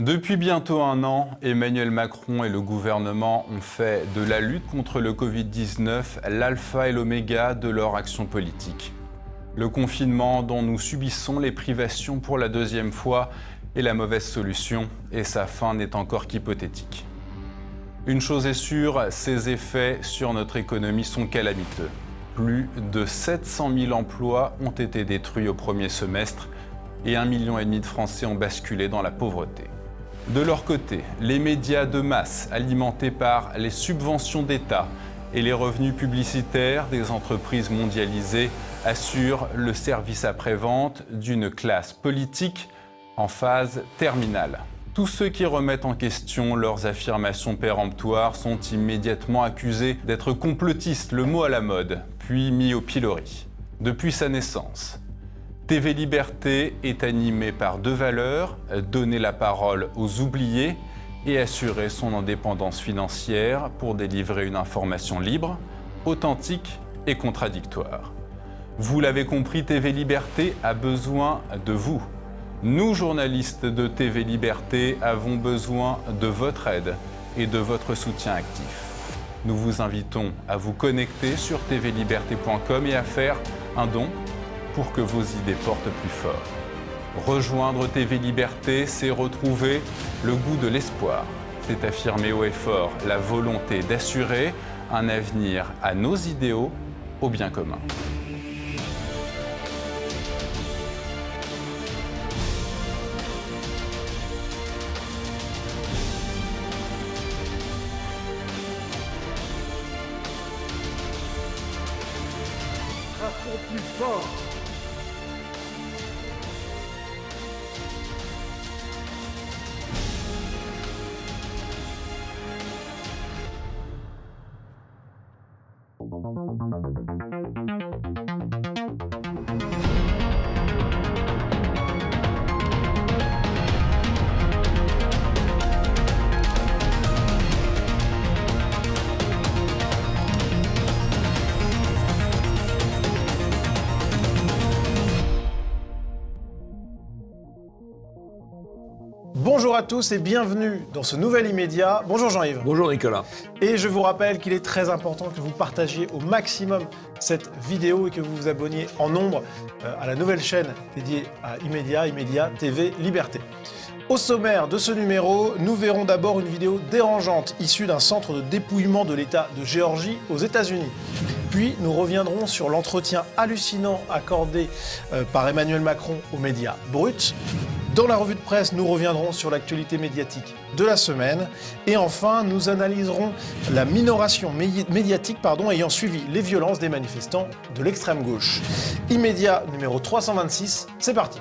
Depuis bientôt un an, Emmanuel Macron et le gouvernement ont fait de la lutte contre le Covid-19 l'alpha et l'oméga de leur action politique. Le confinement dont nous subissons les privations pour la deuxième fois est la mauvaise solution et sa fin n'est encore qu'hypothétique. Une chose est sûre, ses effets sur notre économie sont calamiteux. Plus de 700 000 emplois ont été détruits au premier semestre et 1,5 million de Français ont basculé dans la pauvreté. De leur côté, les médias de masse, alimentés par les subventions d'État et les revenus publicitaires des entreprises mondialisées, assurent le service après-vente d'une classe politique en phase terminale. Tous ceux qui remettent en question leurs affirmations péremptoires sont immédiatement accusés d'être complotistes, le mot à la mode, puis mis au pilori. Depuis sa naissance, TV Liberté est animée par deux valeurs, donner la parole aux oubliés et assurer son indépendance financière pour délivrer une information libre, authentique et contradictoire. Vous l'avez compris, TV Liberté a besoin de vous. Nous, journalistes de TV Liberté, avons besoin de votre aide et de votre soutien actif. Nous vous invitons à vous connecter sur tvliberté.com et à faire un don pour que vos idées portent plus fort. Rejoindre TV Liberté, c'est retrouver le goût de l'espoir. C'est affirmer haut et fort la volonté d'assurer un avenir à nos idéaux, au bien commun. Frappons plus fort. Bonjour à tous et bienvenue dans ce nouvel immédiat. Bonjour Jean-Yves. Bonjour Nicolas. Et je vous rappelle qu'il est très important que vous partagiez au maximum cette vidéo et que vous vous abonniez en nombre à la nouvelle chaîne dédiée à Immédiat TV Liberté. Au sommaire de ce numéro, nous verrons d'abord une vidéo dérangeante issue d'un centre de dépouillement de l'État de Géorgie aux États-Unis. Puis nous reviendrons sur l'entretien hallucinant accordé par Emmanuel Macron aux médias bruts. Dans la revue de presse, nous reviendrons sur l'actualité médiatique de la semaine. Et enfin, nous analyserons la minoration médiatique ayant suivi les violences des manifestants de l'extrême gauche. Immédiat numéro 326, c'est parti.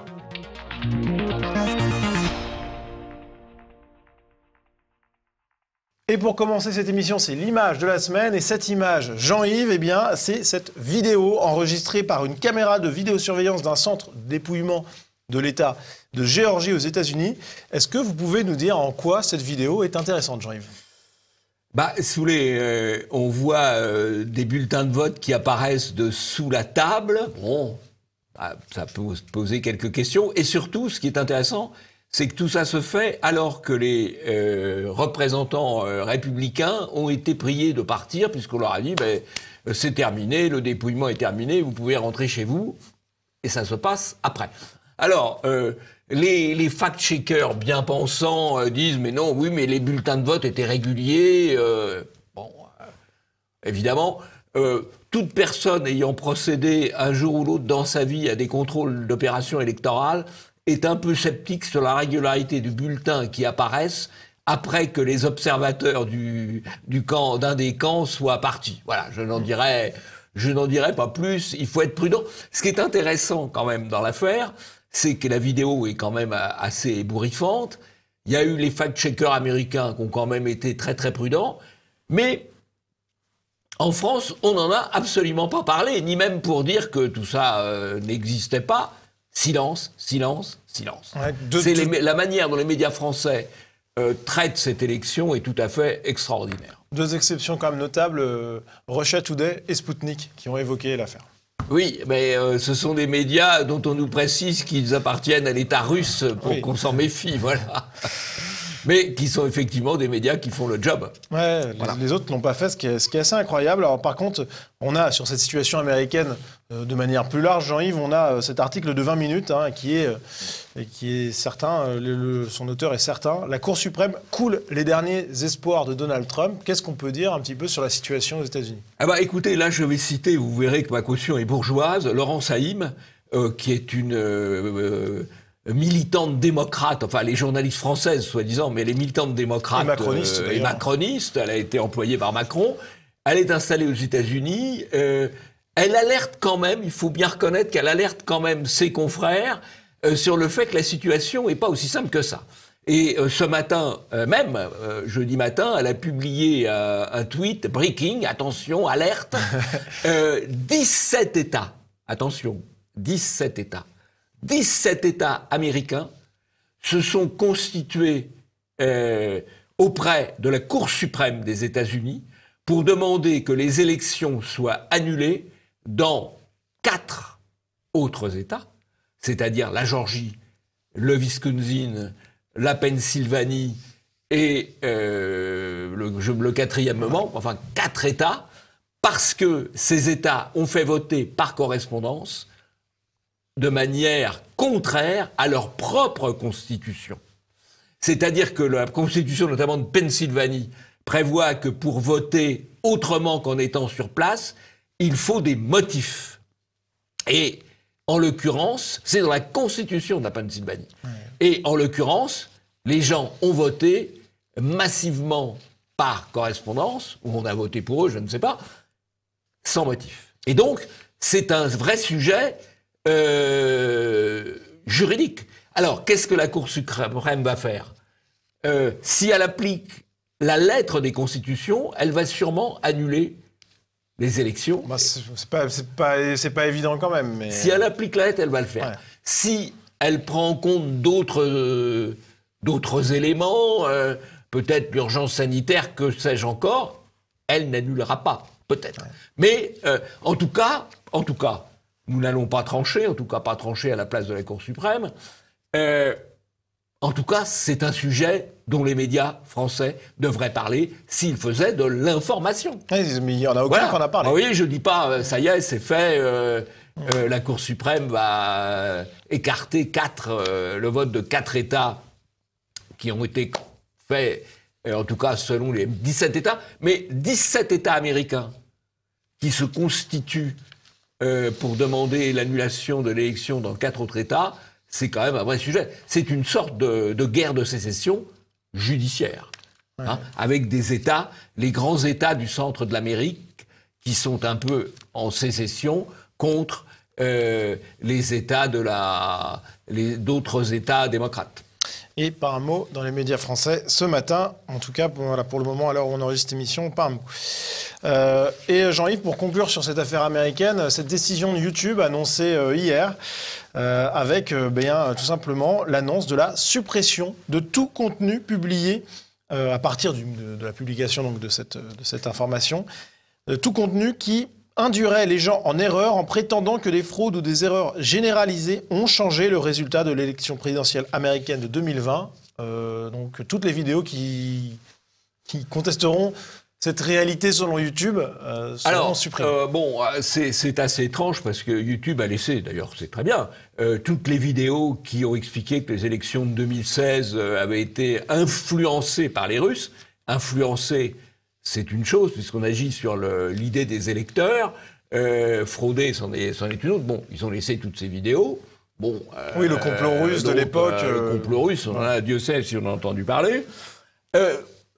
Et pour commencer cette émission, c'est l'image de la semaine. Et cette image, Jean-Yves, c'est cette vidéo enregistrée par une caméra de vidéosurveillance d'un centre de dépouillement de l'État de Géorgie aux États-Unis. Est-ce que vous pouvez nous dire en quoi cette vidéo est intéressante, Jean-Yves ? Si vous voulez, on voit des bulletins de vote qui apparaissent dessous la table. Bon, ça peut poser quelques questions. Et surtout, ce qui est intéressant, c'est que tout ça se fait alors que les représentants républicains ont été priés de partir, puisqu'on leur a dit c'est terminé, le dépouillement est terminé, vous pouvez rentrer chez vous. Et ça se passe après. Alors, les fact-checkers bien pensants disent « mais non, oui, mais les bulletins de vote étaient réguliers ». Évidemment, toute personne ayant procédé un jour ou l'autre dans sa vie à des contrôles d'opérations électorales est un peu sceptique sur la régularité du bulletin qui apparaissent après que les observateurs d'un des camps soient partis. Voilà, je n'en dirai pas plus, il faut être prudent. Ce qui est intéressant quand même dans l'affaire, c'est que la vidéo est quand même assez ébouriffante. Il y a eu les fact-checkers américains qui ont quand même été très très prudents, mais en France, on n'en a absolument pas parlé, ni même pour dire que tout ça n'existait pas. Silence, silence, silence. Ouais, la manière dont les médias français traitent cette élection est tout à fait extraordinaire. Deux exceptions quand même notables, Russia Today et Sputnik, qui ont évoqué l'affaire. Oui, mais ce sont des médias dont on nous précise qu'ils appartiennent à l'État russe pour qu'on s'en méfie, voilà. mais qui sont effectivement des médias qui font le job. Ouais, Voilà. les autres n'ont pas fait, ce qui est assez incroyable. Alors par contre, on a sur cette situation américaine, de manière plus large, Jean-Yves, on a cet article de 20 minutes qui est certain, son auteur est certain. La Cour suprême coule les derniers espoirs de Donald Trump. Qu'est-ce qu'on peut dire un petit peu sur la situation aux États-Unis? Ah bah écoutez, là je vais citer, vous verrez que ma caution est bourgeoise, Laurence Haïm, qui est une militante démocrate, enfin les journalistes françaises soi-disant, mais les militantes démocrates et macronistes, elle a été employée par Macron, elle est installée aux États-Unis, elle alerte quand même, il faut bien reconnaître qu'elle alerte quand même ses confrères sur le fait que la situation n'est pas aussi simple que ça. Et ce matin même, jeudi matin, elle a publié un tweet, breaking, attention, alerte, 17 États, attention, 17 États. 17 États américains se sont constitués auprès de la Cour suprême des États-Unis pour demander que les élections soient annulées dans 4 autres États, c'est-à-dire la Géorgie, le Wisconsin, la Pennsylvanie et le quatrième membre, enfin 4 États, parce que ces États ont fait voter par correspondance de manière contraire à leur propre constitution. C'est-à-dire que la constitution, notamment de Pennsylvanie, prévoit que pour voter autrement qu'en étant sur place, il faut des motifs. Et en l'occurrence, c'est dans la constitution de la Pennsylvanie. Ouais. Et en l'occurrence, les gens ont voté massivement par correspondance, ou on a voté pour eux, je ne sais pas, sans motif. Et donc, c'est un vrai sujet juridique. Alors, qu'est-ce que la Cour suprême va faire? Si elle applique la lettre des constitutions, elle va sûrement annuler les élections. Bah, c'est pas évident quand même. Mais... Si elle applique la lettre, elle va le faire. Ouais. Si elle prend en compte d'autres éléments, peut-être l'urgence sanitaire, que sais-je encore, elle n'annulera pas, peut-être. Ouais. Mais en tout cas, nous n'allons pas trancher, en tout cas pas trancher à la place de la Cour suprême. En tout cas, c'est un sujet dont les médias français devraient parler s'ils faisaient de l'information. Mais il n'y en a aucun qui en a parlé. Ah oui, je ne dis pas, ça y est, c'est fait, la Cour suprême va écarter le vote de 4 États qui ont été faits, en tout cas selon les 17 États, mais 17 États américains qui se constituent pour demander l'annulation de l'élection dans 4 autres États, c'est quand même un vrai sujet. C'est une sorte de guerre de sécession judiciaire, ouais. Avec des États, les grands États du centre de l'Amérique, qui sont un peu en sécession contre les États d'autres États démocrates. Et par un mot dans les médias français ce matin, en tout cas pour le moment, à l'heure où on enregistre cette émission, pas un mot. Et Jean-Yves, pour conclure sur cette affaire américaine, cette décision de YouTube annoncée hier, avec tout simplement l'annonce de la suppression de tout contenu publié à partir de la publication donc, de cette information, tout contenu qui induirait les gens en erreur en prétendant que des fraudes ou des erreurs généralisées ont changé le résultat de l'élection présidentielle américaine de 2020. Donc toutes les vidéos qui contesteront cette réalité selon YouTube seront supprimées. C'est assez étrange parce que YouTube a laissé, d'ailleurs c'est très bien, toutes les vidéos qui ont expliqué que les élections de 2016 avaient été influencées par les Russes. Influencées, c'est une chose puisqu'on agit sur l'idée des électeurs. Frauder, c'en est une autre. Bon, ils ont laissé toutes ces vidéos. Bon, oui, le complot russe de l'époque. Le complot russe, on en a, Dieu sait si on a entendu parler.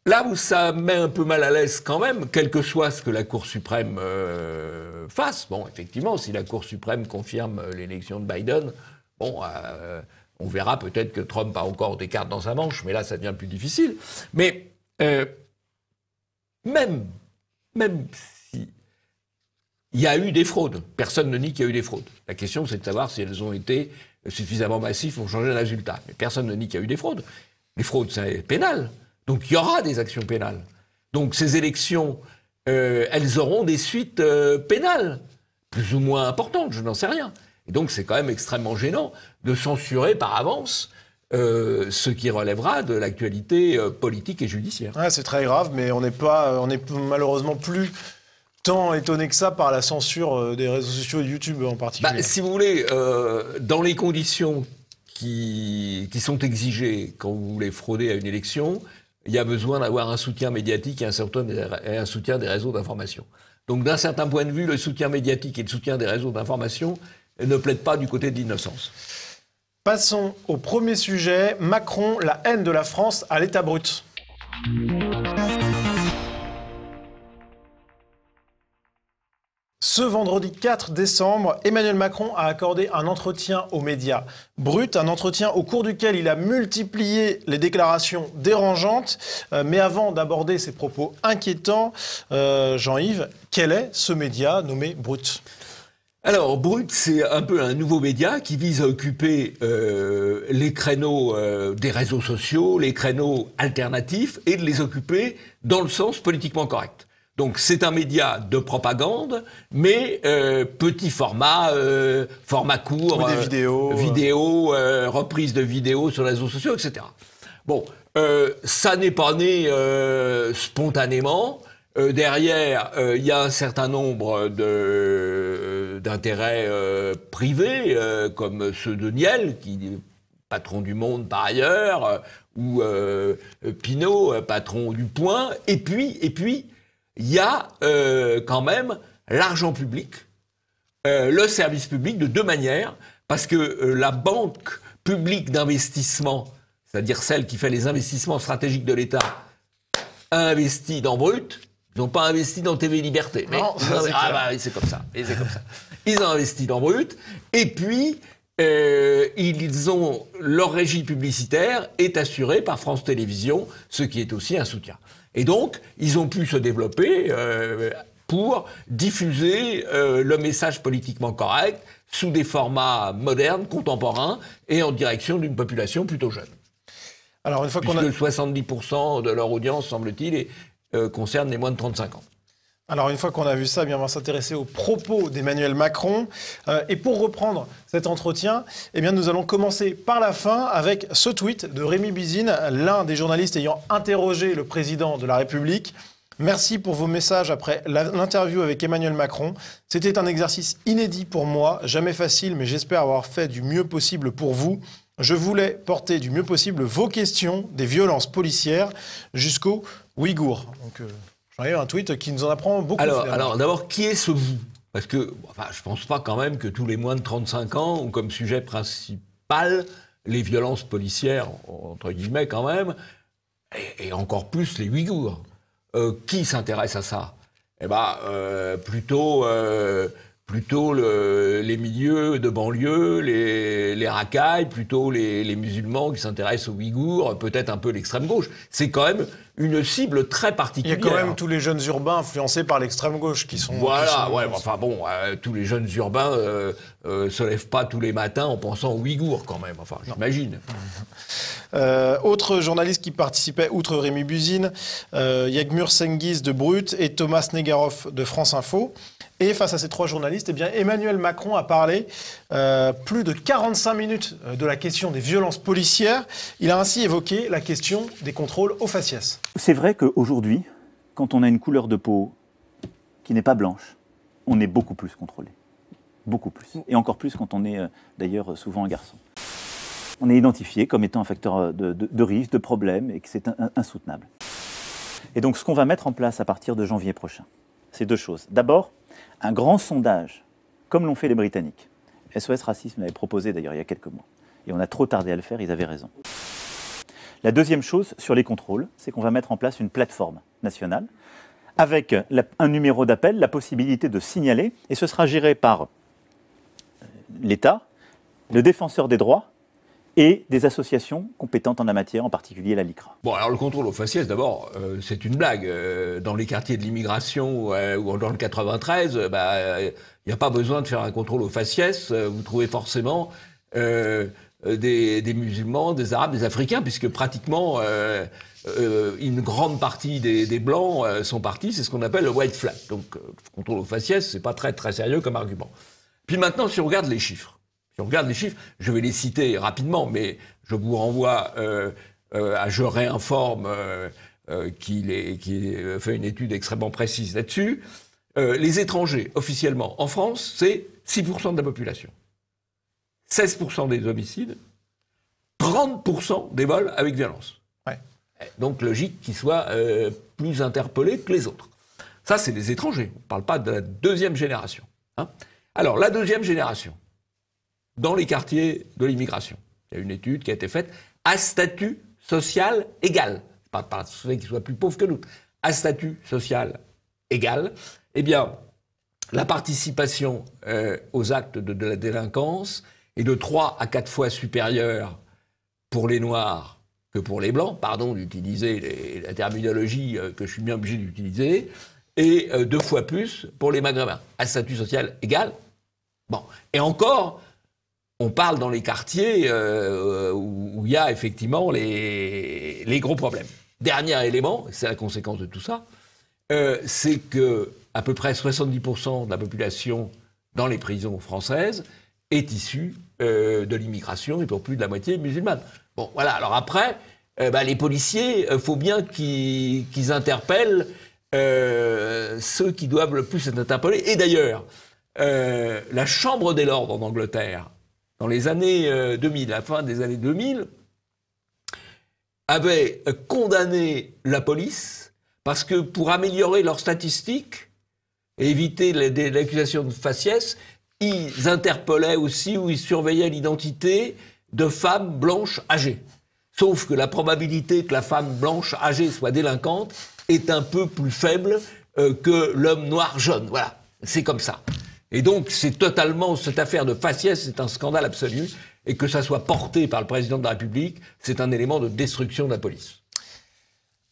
Là où ça met un peu mal à l'aise quand même, quel que soit ce que la Cour suprême fasse, bon, effectivement, si la Cour suprême confirme l'élection de Biden, bon, on verra peut-être que Trump a encore des cartes dans sa manche, mais là, ça devient plus difficile. Mais même si il y a eu des fraudes, personne ne nie qu'il y a eu des fraudes. La question, c'est de savoir si elles ont été suffisamment massives pour changer le résultat. Mais personne ne nie qu'il y a eu des fraudes. Les fraudes, c'est pénal. Donc il y aura des actions pénales. Donc ces élections, elles auront des suites pénales, plus ou moins importantes, je n'en sais rien. Et donc c'est quand même extrêmement gênant de censurer par avance ce qui relèvera de l'actualité politique et judiciaire. Ouais, c'est très grave, mais on n'est malheureusement plus tant étonné que ça par la censure des réseaux sociaux et YouTube en particulier. Si vous voulez, dans les conditions qui sont exigées quand vous voulez frauder à une élection, il y a besoin d'avoir un soutien médiatique et un soutien des réseaux d'information. Donc d'un certain point de vue, le soutien médiatique et le soutien des réseaux d'information ne plaident pas du côté de l'innocence. Passons au premier sujet, Macron, la haine de la France à l'état brut. Ce vendredi 4 décembre, Emmanuel Macron a accordé un entretien aux médias Brut, un entretien au cours duquel il a multiplié les déclarations dérangeantes. Mais avant d'aborder ses propos inquiétants, Jean-Yves, quel est ce média nommé Brut ? Alors, Brut, c'est un peu un nouveau média qui vise à occuper les créneaux des réseaux sociaux, les créneaux alternatifs, et de les occuper dans le sens politiquement correct. Donc c'est un média de propagande, mais petit format, format court, des vidéos, reprise de vidéos sur les réseaux sociaux, etc. Bon, ça n'est pas né spontanément. Derrière, il y a un certain nombre d'intérêts privés, comme ceux de Niel, qui est patron du Monde par ailleurs, ou Pinault, patron du Point, et puis il y a quand même l'argent public, le service public de deux manières, parce que la banque publique d'investissement, c'est-à-dire celle qui fait les investissements stratégiques de l'État, a investi dans Brut. Ils n'ont pas investi dans TV Liberté. Mais c'est comme ça. Et c'est comme ça. Ils ont investi dans Brut, et puis ils ont leur régie publicitaire est assurée par France Télévisions, ce qui est aussi un soutien. Et donc, ils ont pu se développer pour diffuser le message politiquement correct sous des formats modernes, contemporains, et en direction d'une population plutôt jeune. Alors, une fois qu'on a... 70% de leur audience, semble-t-il, concerne les moins de 35 ans. Alors, une fois qu'on a vu ça, bien, on va s'intéresser aux propos d'Emmanuel Macron. Et pour reprendre cet entretien, eh bien, nous allons commencer par la fin avec ce tweet de Rémi Bizine, l'un des journalistes ayant interrogé le président de la République. Merci pour vos messages après l'interview avec Emmanuel Macron. C'était un exercice inédit pour moi, jamais facile, mais j'espère avoir fait du mieux possible pour vous. Je voulais porter du mieux possible vos questions des violences policières jusqu'aux Ouïghours. Donc, j'en ai un tweet qui nous en apprend beaucoup. Alors d'abord, qui est ce vous ? Parce que je pense pas quand même que tous les moins de 35 ans ont comme sujet principal les violences policières, entre guillemets quand même, et encore plus les Ouïghours. Qui s'intéresse à ça ? Eh ben, plutôt les milieux de banlieue, les racailles, plutôt les musulmans qui s'intéressent aux Ouïghours, peut-être un peu l'extrême gauche. C'est quand même une cible très particulière. Il y a quand même tous les jeunes urbains influencés par l'extrême gauche qui sont... Voilà, tous les jeunes urbains se lèvent pas tous les matins en pensant aux Ouïghours quand même, j'imagine. Autre journaliste qui participait, outre Rémi Bizine, Yagmur Sengiz de Brut et Thomas Negaroff de France Info. Et face à ces trois journalistes, eh bien, Emmanuel Macron a parlé plus de 45 minutes de la question des violences policières. Il a ainsi évoqué la question des contrôles au faciès. C'est vrai qu'aujourd'hui, quand on a une couleur de peau qui n'est pas blanche, on est beaucoup plus contrôlé. Beaucoup plus. Et encore plus quand on est d'ailleurs souvent un garçon. On est identifié comme étant un facteur de risque, de problème, et que c'est insoutenable. Et donc ce qu'on va mettre en place à partir de janvier prochain, c'est deux choses. D'abord, un grand sondage, comme l'ont fait les Britanniques. SOS Racisme l'avait proposé d'ailleurs il y a quelques mois. Et on a trop tardé à le faire, ils avaient raison. La deuxième chose sur les contrôles, c'est qu'on va mettre en place une plateforme nationale avec un numéro d'appel, la possibilité de signaler, et ce sera géré par l'État, le défenseur des droits et des associations compétentes en la matière, en particulier la LICRA. Bon, alors le contrôle au faciès, d'abord, c'est une blague. Dans les quartiers de l'immigration ou dans le 93, il n'y a pas besoin de faire un contrôle au faciès. Vous trouvez forcément des musulmans, des arabes, des africains, puisque pratiquement une grande partie des blancs sont partis. C'est ce qu'on appelle le white flag. Donc, le contrôle au faciès, c'est pas très très sérieux comme argument. Puis maintenant, si on regarde les chiffres, Si on regarde les chiffres, je vais les citer rapidement, mais je vous renvoie à Je réinforme, qui fait une étude extrêmement précise là-dessus. Les étrangers, officiellement, en France, c'est 6% de la population. 16% des homicides, 30% des vols avec violence. Ouais. Donc logique qu'ils soient plus interpellés que les autres. Ça, c'est les étrangers. On ne parle pas de la deuxième génération. Hein. Alors, la deuxième génération, dans les quartiers de l'immigration, il y a une étude qui a été faite à statut social égal. Pas le fait qu'ils soient plus pauvres que nous. À statut social égal, eh bien, la participation aux actes de la délinquance est de 3 à 4 fois supérieure pour les Noirs que pour les Blancs. Pardon d'utiliser la terminologie que je suis bien obligé d'utiliser. Et 2 fois plus pour les Maghrébins, à statut social égal. Bon. Et encore, on parle dans les quartiers où il y a effectivement les gros problèmes. Dernier élément, c'est la conséquence de tout ça, c'est que à peu près 70% de la population dans les prisons françaises est issue de l'immigration et pour plus de la moitié musulmane. Bon, voilà. Alors après, les policiers, faut bien qu'ils interpellent ceux qui doivent le plus être interpellés. Et d'ailleurs, la Chambre des Lords en Angleterre, dans les années 2000, à la fin des années 2000, avait condamné la police parce que pour améliorer leurs statistiques et éviter l'accusation de faciès, ils interpellaient aussi ou ils surveillaient l'identité de femmes blanches âgées. Sauf que la probabilité que la femme blanche âgée soit délinquante est un peu plus faible que l'homme noir jeune. Voilà, c'est comme ça. Et donc, c'est totalement, cette affaire de faciès, c'est un scandale absolu. Et que ça soit porté par le président de la République, c'est un élément de destruction de la police.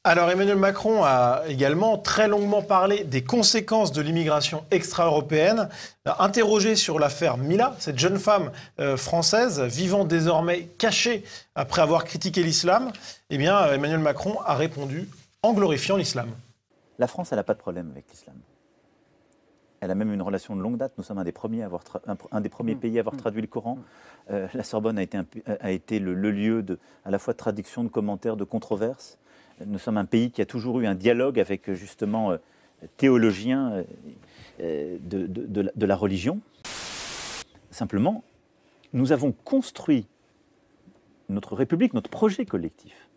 Alors, Emmanuel Macron a également très longuement parlé des conséquences de l'immigration extra-européenne. Interrogé sur l'affaire Mila, cette jeune femme française vivant désormais cachée après avoir critiqué l'islam, eh bien, Emmanuel Macron a répondu en glorifiant l'islam. La France, elle n'a pas de problème avec l'islam. Elle a même une relation de longue date. Nous sommes un des premiers, un des premiers pays à avoir traduit le Coran. La Sorbonne a été le lieu à la fois de traduction, de commentaires, de controverses. Nous sommes un pays qui a toujours eu un dialogue avec justement théologiens de la religion. Simplement, nous avons construit notre République, notre projet collectif,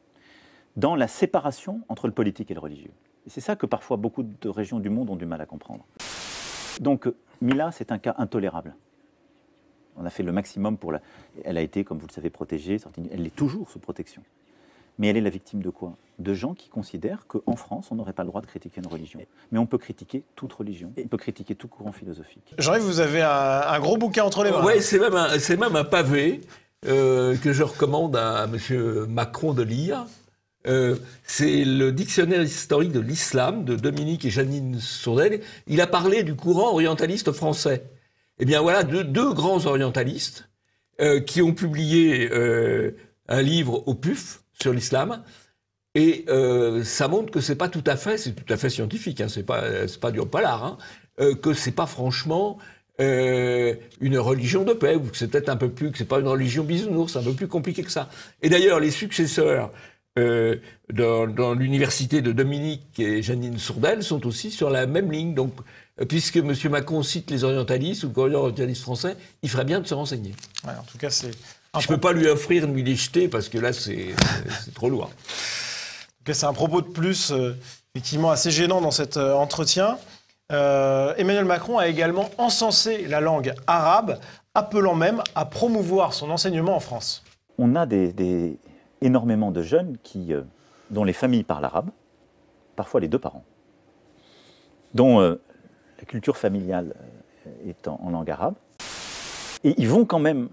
dans la séparation entre le politique et le religieux. Et c'est ça que parfois beaucoup de régions du monde ont du mal à comprendre. Donc, Mila, c'est un cas intolérable. On a fait le maximum pour Elle a été, comme vous le savez, protégée. Elle l'est toujours sous protection. Mais elle est la victime de quoi? De gens qui considèrent qu'en France, on n'aurait pas le droit de critiquer une religion. Mais on peut critiquer toute religion. On peut critiquer tout courant philosophique. Jean-Yves, vous avez un gros bouquin entre les mains. Oui, c'est même un pavé que je recommande à M. Macron de lire. C'est le dictionnaire historique de l'islam de Dominique et Janine Sourdel. Il a parlé du courant orientaliste français. Eh bien voilà, deux grands orientalistes qui ont publié un livre au PUF sur l'islam. Et ça montre que c'est tout à fait scientifique, hein, c'est pas du haut-palard, hein, que c'est pas franchement une religion de paix, ou que c'est peut-être un peu plus, que c'est pas une religion bisounours, c'est un peu plus compliqué que ça. Et d'ailleurs, les successeurs dans l'université de Dominique et Janine Sourdel sont aussi sur la même ligne. Donc, puisque M. Macron cite les orientalistes ou les orientalistes français, il ferait bien de se renseigner. Ouais, en tout cas, c'est... Je ne peux pas lui offrir de les jeter parce que là, c'est trop lourd. C'est un propos de plus, effectivement, assez gênant dans cet entretien. Emmanuel Macron a également encensé la langue arabe, appelant même à promouvoir son enseignement en France. On a énormément de jeunes dont les familles parlent arabe, parfois les deux parents, dont la culture familiale est en langue arabe. Et ils vont quand même,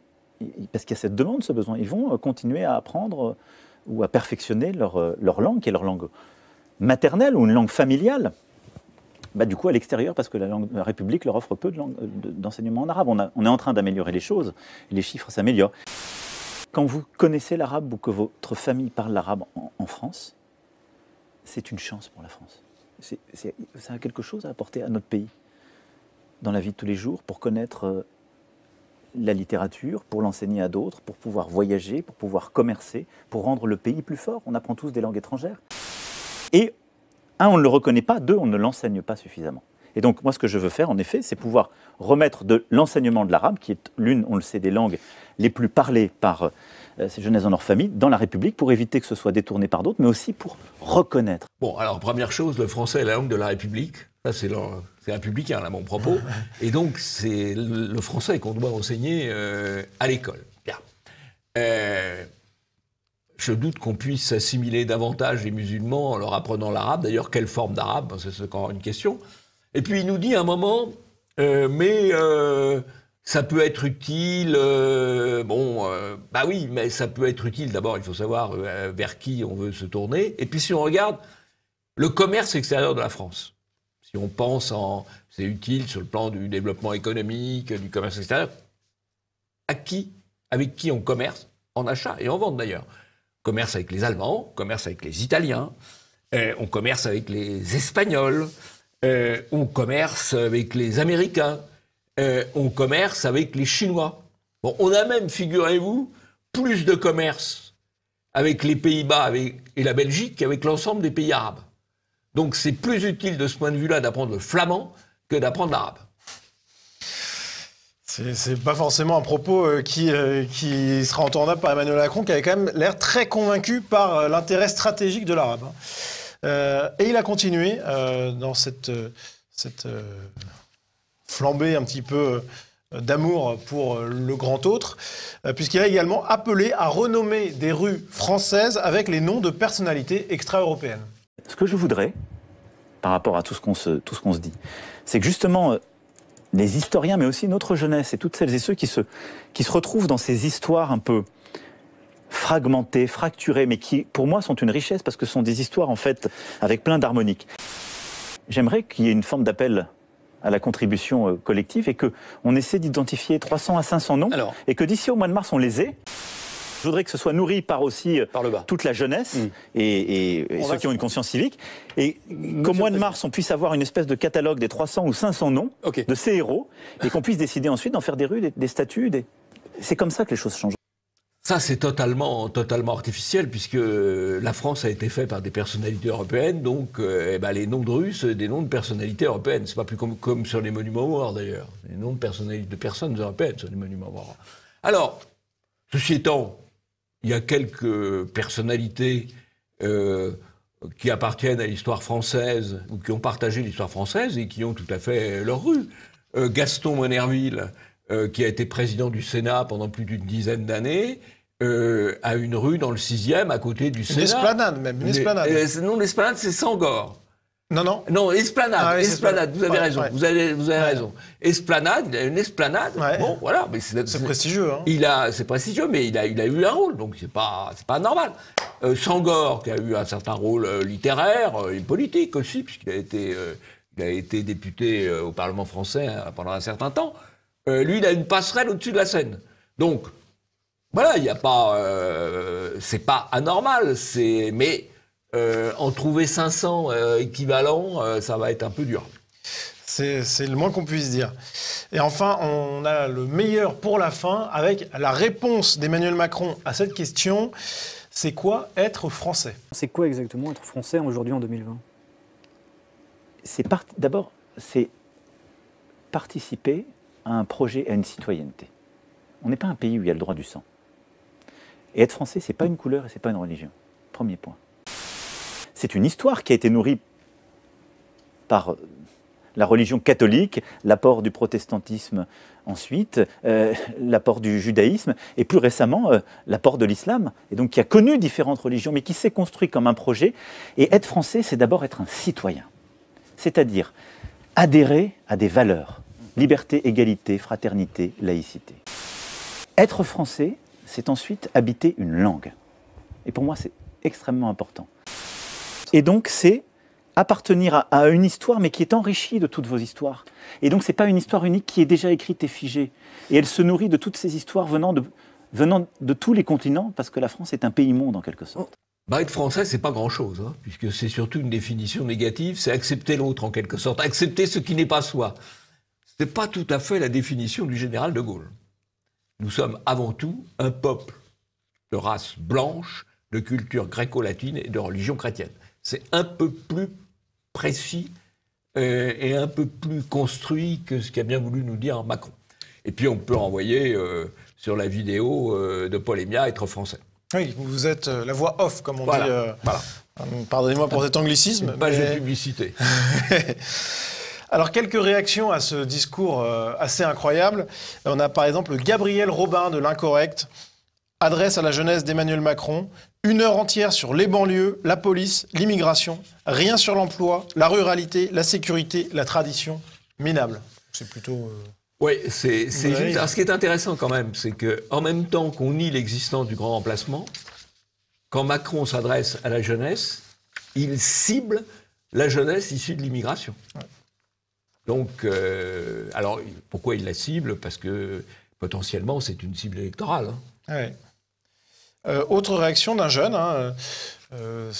parce qu'il y a cette demande, ce besoin, ils vont continuer à apprendre ou à perfectionner leur langue, qui est leur langue maternelle ou une langue familiale, du coup à l'extérieur, parce que la République leur offre peu d'enseignement en arabe. On est en train d'améliorer les choses, et les chiffres s'améliorent. Quand vous connaissez l'arabe ou que votre famille parle l'arabe en France, c'est une chance pour la France. Ça a quelque chose à apporter à notre pays, dans la vie de tous les jours, pour connaître la littérature, pour l'enseigner à d'autres, pour pouvoir voyager, pour pouvoir commercer, pour rendre le pays plus fort. On apprend tous des langues étrangères. Et, un, on ne le reconnaît pas, deux, on ne l'enseigne pas suffisamment. Et donc, moi, ce que je veux faire, en effet, c'est pouvoir remettre de l'enseignement de l'arabe, qui est l'une, on le sait, des langues les plus parlées par ces jeunesses en leur famille, dans la République, pour éviter que ce soit détourné par d'autres, mais aussi pour reconnaître. Bon, alors, première chose, le français est la langue de la République. Ça, c'est républicain, là, mon propos. Et donc, c'est le français qu'on doit enseigner à l'école. Bien. Je doute qu'on puisse assimiler davantage les musulmans en leur apprenant l'arabe. D'ailleurs, quelle forme d'arabe? C'est encore une question. Et puis, il nous dit à un moment, ça peut être utile. Bah oui, mais ça peut être utile. D'abord, il faut savoir vers qui on veut se tourner. Et puis, si on regarde le commerce extérieur de la France, si on pense c'est utile sur le plan du développement économique, du commerce extérieur, avec qui on commerce, en achat et en vente d'ailleurs. Commerce avec les Allemands, commerce avec les Italiens, on commerce avec les Espagnols, on commerce avec les Américains, on commerce avec les Chinois. Bon, on a même, figurez-vous, plus de commerce avec les Pays-Bas et la Belgique qu'avec l'ensemble des pays arabes. Donc c'est plus utile de ce point de vue-là d'apprendre le flamand que d'apprendre l'arabe. C'est pas forcément un propos qui sera entendable par Emmanuel Macron, qui avait quand même l'air très convaincu par l'intérêt stratégique de l'arabe. Et il a continué dans cette flambée un petit peu d'amour pour le grand autre, puisqu'il a également appelé à renommer des rues françaises avec les noms de personnalités extra-européennes. Ce que je voudrais, par rapport à tout ce qu'on se dit, c'est que justement, les historiens, mais aussi notre jeunesse et toutes celles et ceux qui se retrouvent dans ces histoires un peu fragmentées, fracturées, mais qui, pour moi, sont une richesse parce que ce sont des histoires, en fait, avec plein d'harmoniques. J'aimerais qu'il y ait une forme d'appel à la contribution collective et qu'on essaie d'identifier 300 à 500 noms et que d'ici au mois de mars, on les ait. Je voudrais que ce soit nourri par aussi toute la jeunesse et ceux qui ont une conscience civique. Et qu'au mois de mars, on puisse avoir une espèce de catalogue des 300 ou 500 noms de ces héros et qu'on puisse décider ensuite d'en faire des rues, des statues. C'est comme ça que les choses changent. Ça, c'est totalement artificiel, puisque la France a été faite par des personnalités européennes, donc les noms de rues, c'est des noms de personnalités européennes. C'est pas plus comme sur les monuments morts, d'ailleurs. Les noms de personnes européennes sur les monuments morts. Alors, ceci étant, il y a quelques personnalités qui appartiennent à l'histoire française, ou qui ont partagé l'histoire française, et qui ont tout à fait leur rue. Gaston Monnerville, qui a été président du Sénat pendant plus d'une dizaine d'années, a une rue dans le 6e, à côté du Sénat. Une esplanade, même, une esplanade. Non, l'esplanade, c'est Sangor. Non. Non, esplanade, ah, oui, esplanade, vous avez raison, ouais. Vous avez raison. Esplanade, il a une esplanade, bon, voilà. Mais c'est prestigieux, hein. C'est prestigieux, mais il a eu un rôle, donc c'est pas normal. Sangor, qui a eu un certain rôle littéraire et politique aussi, puisqu'il a été député au Parlement français pendant un certain temps. Lui, il a une passerelle au-dessus de la Seine. Donc, voilà, il n'y a pas... c'est pas anormal, mais en trouver 500 équivalents, ça va être un peu dur. C'est le moins qu'on puisse dire. Et enfin, on a le meilleur pour la fin, avec la réponse d'Emmanuel Macron à cette question. C'est quoi être français? C'est quoi exactement être français aujourd'hui en 2020? D'abord, c'est participer à un projet, à une citoyenneté. On n'est pas un pays où il y a le droit du sang. Et être français, c'est pas une couleur et c'est pas une religion. Premier point. C'est une histoire qui a été nourrie par la religion catholique, l'apport du protestantisme ensuite, l'apport du judaïsme et plus récemment l'apport de l'islam. Et donc qui a connu différentes religions mais qui s'est construit comme un projet. Et être français, c'est d'abord être un citoyen. C'est-à-dire adhérer à des valeurs. Liberté, égalité, fraternité, laïcité. Être français, c'est ensuite habiter une langue. Et pour moi, c'est extrêmement important. Et donc, c'est appartenir à une histoire, mais qui est enrichie de toutes vos histoires. Et donc, ce n'est pas une histoire unique qui est déjà écrite et figée. Et elle se nourrit de toutes ces histoires venant de tous les continents, parce que la France est un pays-monde, en quelque sorte. Être français, c'est pas grand-chose, hein, puisque c'est surtout une définition négative, c'est accepter l'autre, en quelque sorte, accepter ce qui n'est pas soi. Ce n'est pas tout à fait la définition du général de Gaulle. nous sommes avant tout un peuple de race blanche, de culture gréco-latine et de religion chrétienne. C'est un peu plus précis et un peu plus construit que ce qu'a bien voulu nous dire Macron. Et puis on peut renvoyer sur la vidéo de Paul Emiat, être français. Oui, vous êtes la voix off, comme on Voilà, dit. voilà. Pardonnez-moi pour cet anglicisme. Une page de publicité. Alors, quelques réactions à ce discours assez incroyable. On a par exemple Gabriel Robin de l'Incorrect, adresse à la jeunesse d'Emmanuel Macron. 1 heure entière sur les banlieues, la police, l'immigration. Rien sur l'emploi, la ruralité, la sécurité, la tradition. Minable. C'est plutôt... Oui, c'est juste. Alors, ce qui est intéressant quand même, c'est qu'en même temps qu'on nie l'existence du grand remplacement, quand Macron s'adresse à la jeunesse, il cible la jeunesse issue de l'immigration. Ouais. Donc, alors, pourquoi il la cible? Parce que potentiellement, c'est une cible électorale. Hein. Ouais. Autre réaction d'un jeune,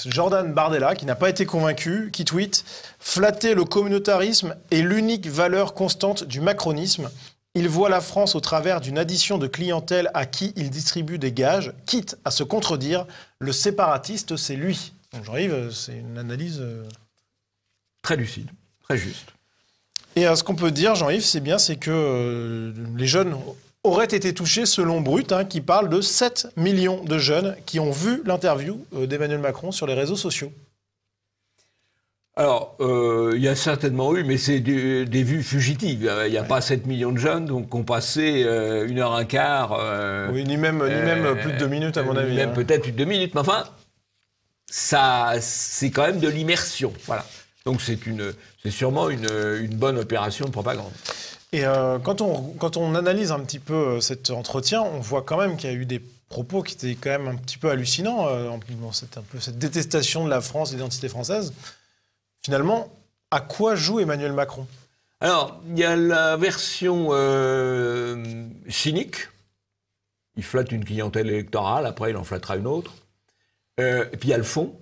Jordan Bardella, qui n'a pas été convaincu, qui tweet « Flatter le communautarisme est l'unique valeur constante du macronisme. Il voit la France au travers d'une addition de clientèle à qui il distribue des gages, quitte à se contredire. Le séparatiste, c'est lui. » Donc Jean-Yves, c'est une analyse... Très lucide, très juste. Et ce qu'on peut dire, Jean-Yves, c'est que les jeunes auraient été touchés, selon Brut, qui parle de 7 millions de jeunes qui ont vu l'interview d'Emmanuel Macron sur les réseaux sociaux. Alors, il y a certainement eu, mais c'est des vues fugitives. Il n'y a pas 7 millions de jeunes donc ont passé 1h15. Oui, ni même plus de 2 minutes, à mon avis. Même peut-être plus de 2 minutes, mais enfin, c'est quand même de l'immersion. Voilà. Donc c'est sûrement une bonne opération de propagande. Et quand on analyse un petit peu cet entretien, on voit quand même qu'il y a eu des propos qui étaient quand même un petit peu hallucinants. C'est un peu cette détestation de la France, de l'identité française. Finalement, à quoi joue Emmanuel Macron? Alors, il y a la version cynique. Il flatte une clientèle électorale, après il en flattera une autre. Et puis il y a le fond.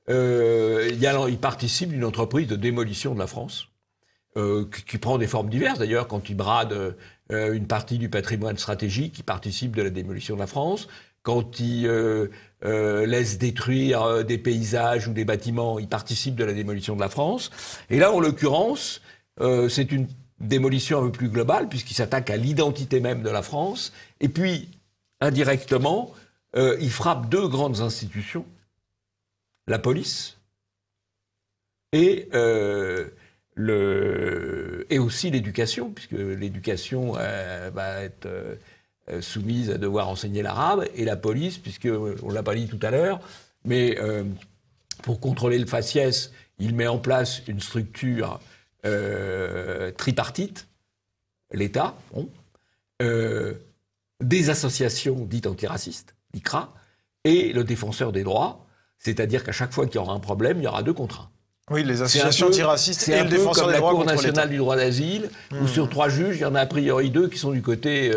Il participe d'une entreprise de démolition de la France. Qui prend des formes diverses d'ailleurs, quand il brade une partie du patrimoine stratégique, qui participe de la démolition de la France, quand il laisse détruire des paysages ou des bâtiments, il participe de la démolition de la France. Et là, en l'occurrence, c'est une démolition un peu plus globale, puisqu'il s'attaque à l'identité même de la France, et puis, indirectement, il frappe 2 grandes institutions, la police et aussi l'éducation, puisque l'éducation va être soumise à devoir enseigner l'arabe, et la police, puisque, on ne l'a pas dit tout à l'heure, mais pour contrôler le faciès, il met en place une structure tripartite, l'État, des associations dites antiracistes, l'ICRA, et le défenseur des droits, c'est-à-dire qu'à chaque fois qu'il y aura un problème, il y aura 2 contre 1. Oui, les associations antiracistes et le défenseur des droits contre l'État. C'est un peu comme la Cour nationale du droit d'asile, où sur 3 juges, il y en a a priori 2 qui sont du côté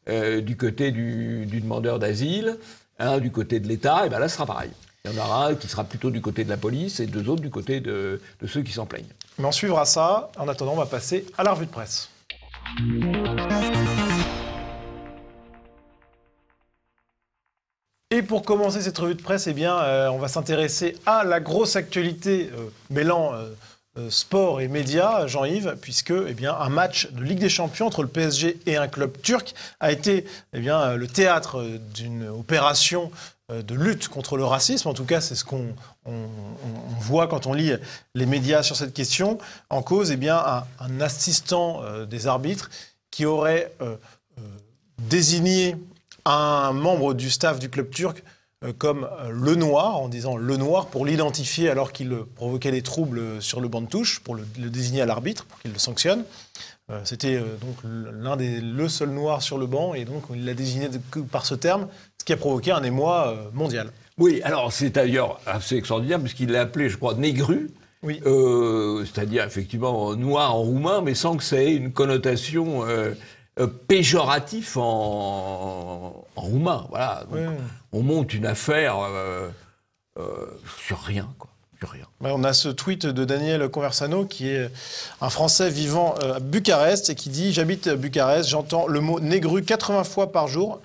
du demandeur d'asile, un du côté de l'État, et bien là, ce sera pareil. Il y en aura un qui sera plutôt du côté de la police et 2 autres du côté de ceux qui s'en plaignent. Mais on suivra ça. En attendant, on va passer à la revue de presse. Et pour commencer cette revue de presse, on va s'intéresser à la grosse actualité mêlant sport et médias, Jean-Yves, puisque un match de Ligue des Champions entre le PSG et un club turc a été le théâtre d'une opération de lutte contre le racisme. En tout cas, c'est ce qu'on voit quand on lit les médias sur cette question. En cause, un assistant des arbitres qui aurait désigné un membre du staff du club turc comme le noir, en disant le noir pour l'identifier alors qu'il provoquait des troubles sur le banc de touche, pour le désigner à l'arbitre, pour qu'il le sanctionne. C'était donc le seul noir sur le banc, et donc il l'a désigné par ce terme, ce qui a provoqué un émoi mondial. Oui, alors c'est d'ailleurs assez extraordinaire, puisqu'il l'a appelé, je crois, négru, oui. C'est-à-dire effectivement noir en roumain, mais sans que ça ait une connotation péjoratif en roumain. Voilà. Donc, on monte une affaire sur rien, quoi. Plus rien. On a ce tweet de Daniel Conversano, qui est un Français vivant à Bucarest, et qui dit « J'habite à Bucarest, j'entends le mot négru 80 fois par jour.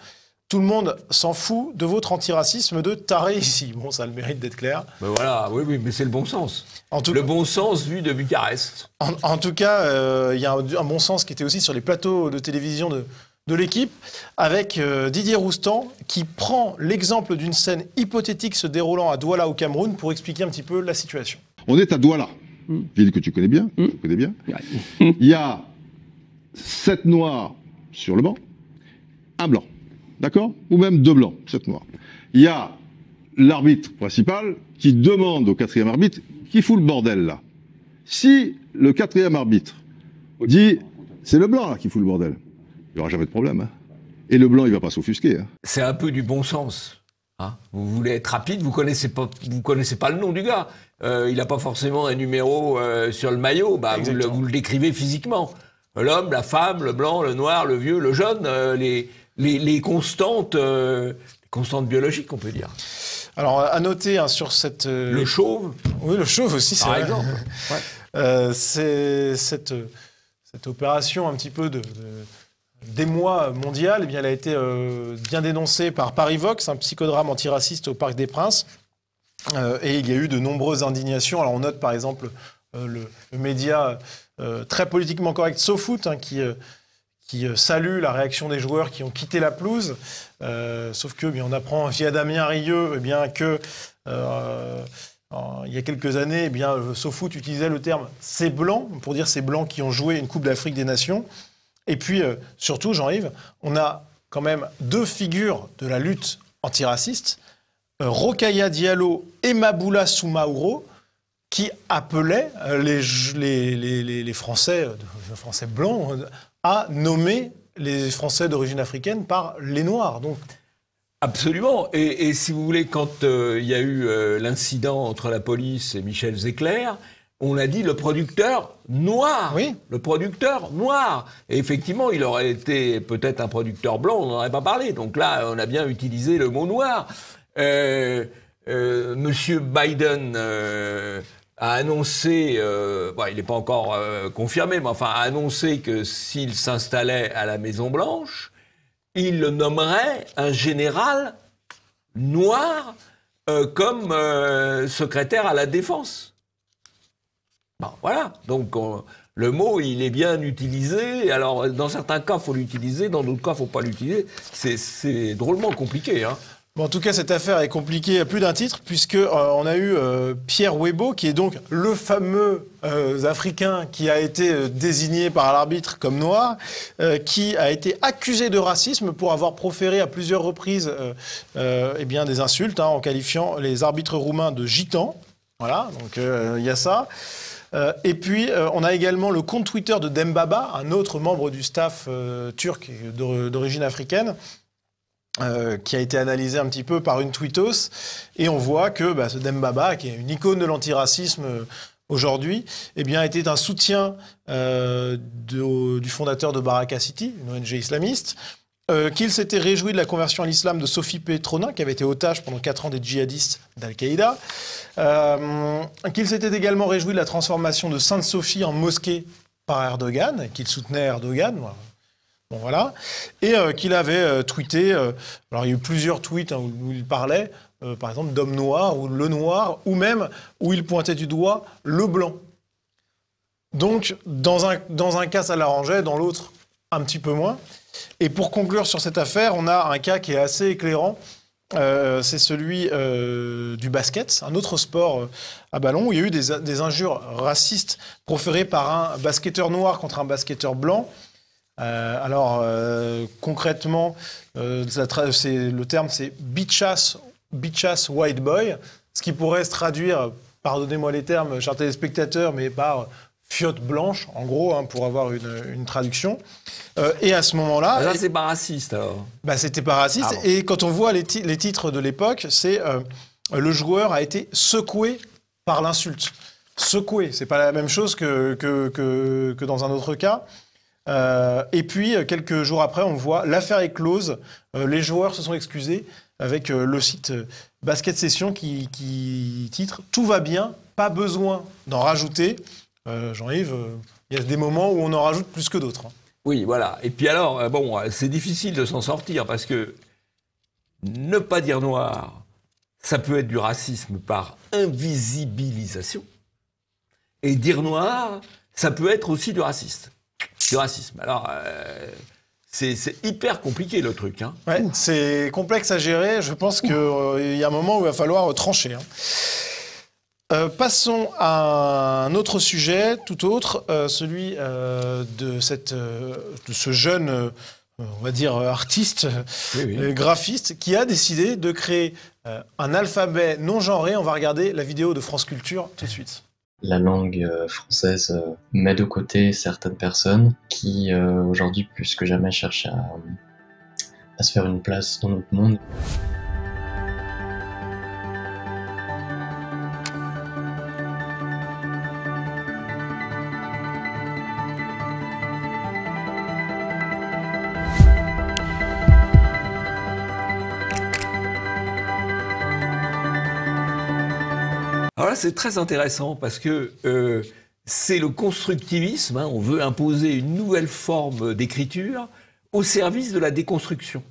Tout le monde s'en fout de votre antiracisme de taré ici. » Bon, ça a le mérite d'être clair. Ben voilà, oui, mais c'est le bon sens. Le bon sens vu de Bucarest. En tout cas, il y a un bon sens qui était aussi sur les plateaux de télévision de l'équipe, avec Didier Roustan, qui prend l'exemple d'une scène hypothétique se déroulant à Douala au Cameroun pour expliquer un petit peu la situation. On est à Douala, ville que tu connais bien, Il y a 7 noirs sur le banc, un blanc, d'accord? Ou même 2 blancs, 7 noirs. Il y a l'arbitre principal qui demande au 4e arbitre qui fout le bordel là. Si le 4e arbitre dit c'est le blanc là qui fout le bordel, il n'y aura jamais de problème. Hein. Et le blanc, il ne va pas s'offusquer. Hein. C'est un peu du bon sens. Hein. Vous voulez être rapide, vous connaissez pas le nom du gars. Il n'a pas forcément un numéro sur le maillot. Bah, vous le décrivez physiquement. L'homme, la femme, le blanc, le noir, le vieux, le jeune, les constantes biologiques, on peut dire. Alors, à noter sur cette... Le chauve. Oui, le chauve aussi, c'est par vrai. exemple. Ouais. C'est cette opération un petit peu d'émoi mondial, eh bien, elle a été bien dénoncée par Parivox, un psychodrame antiraciste au Parc des Princes. Et il y a eu de nombreuses indignations. Alors on note par exemple le média très politiquement correct SoFoot, hein, qui salue la réaction des joueurs qui ont quitté la pelouse. Sauf que bien, on apprend via Damien Rieu eh bien, que il y a quelques années, eh bien, SoFoot utilisait le terme « ces blancs » pour dire ces blancs qui ont joué une Coupe d'Afrique des Nations. Et puis, surtout, Jean-Yves, on a quand même 2 figures de la lutte antiraciste, Rokhaya Diallo et Maboula Soumaoro, qui appelaient les Français blancs à nommer les Français d'origine africaine par les Noirs. Donc, absolument. Et si vous voulez, quand il y a eu l'incident entre la police et Michel Zecler, on a dit le producteur noir. Oui. Le producteur noir. Et effectivement, il aurait été peut-être un producteur blanc, on n'en aurait pas parlé. Donc là, on a bien utilisé le mot noir. Monsieur Biden a annoncé, il n'est pas encore confirmé, mais enfin a annoncé que s'il s'installait à la Maison-Blanche, il le nommerait un général noir comme secrétaire à la Défense. Bon, voilà, donc le mot, il est bien utilisé. Alors, dans certains cas, il faut l'utiliser, dans d'autres cas, il ne faut pas l'utiliser. C'est drôlement compliqué, hein. Bon, en tout cas, cette affaire est compliquée à plus d'un titre, puisqu'on a eu Pierre Webo, qui est donc le fameux Africain qui a été désigné par l'arbitre comme noir, qui a été accusé de racisme pour avoir proféré à plusieurs reprises des insultes, en qualifiant les arbitres roumains de gitans. Voilà, donc il y a ça. Et puis, on a également le compte Twitter de Dembaba, un autre membre du staff turc d'origine africaine, qui a été analysé un petit peu par une tweetos. Et on voit que ce Dembaba, qui est une icône de l'antiracisme aujourd'hui, eh bien, était un soutien du fondateur de Baraka City, une ONG islamiste, qu'il s'était réjoui de la conversion à l'islam de Sophie Petronin, qui avait été otage pendant 4 ans des djihadistes d'Al-Qaïda, qu'il s'était également réjoui de la transformation de Sainte-Sophie en mosquée par Erdogan, qu'il soutenait Erdogan. Bon, voilà. Et qu'il avait tweeté, alors il y a eu plusieurs tweets où il parlait, par exemple, d'homme noir, ou le noir, ou même où il pointait du doigt le blanc. Donc, dans un cas, ça l'arrangeait, dans l'autre, un petit peu moins. Et pour conclure sur cette affaire, on a un cas qui est assez éclairant. C'est celui du basket, un autre sport à ballon, où il y a eu des injures racistes proférées par un basketteur noir contre un basketteur blanc. Concrètement, le terme c'est bitch ass white boy, ce qui pourrait se traduire, pardonnez-moi les termes, chers téléspectateurs, mais par fiotte blanche, en gros, pour avoir une traduction. Et à ce moment-là... Là, c'est pas raciste, alors. C'était pas raciste. Ah bon. Et quand on voit les titres de l'époque, c'est le joueur a été secoué par l'insulte. Secoué, c'est pas la même chose que dans un autre cas. Et puis, quelques jours après, on voit l'affaire est close. Les joueurs se sont excusés avec le site Basket Session qui titre « Tout va bien, pas besoin d'en rajouter ». Jean-Yves, il y a des moments où on en rajoute plus que d'autres. Oui, voilà. Et puis alors, bon, c'est difficile de s'en sortir parce que ne pas dire noir, ça peut être du racisme par invisibilisation. Et dire noir, ça peut être aussi du racisme. Alors, c'est hyper compliqué le truc. Hein. Ouais, c'est complexe à gérer. Je pense qu'il y a un moment où il va falloir trancher. Hein. Passons à un autre sujet, tout autre, celui de ce jeune, on va dire, artiste, graphiste, qui a décidé de créer un alphabet non genré. On va regarder la vidéo de France Culture tout de suite. La langue française met de côté certaines personnes qui, aujourd'hui, plus que jamais, cherchent à se faire une place dans notre monde. Alors là, c'est très intéressant parce que c'est le constructivisme. Hein, on veut imposer une nouvelle forme d'écriture au service de la déconstruction.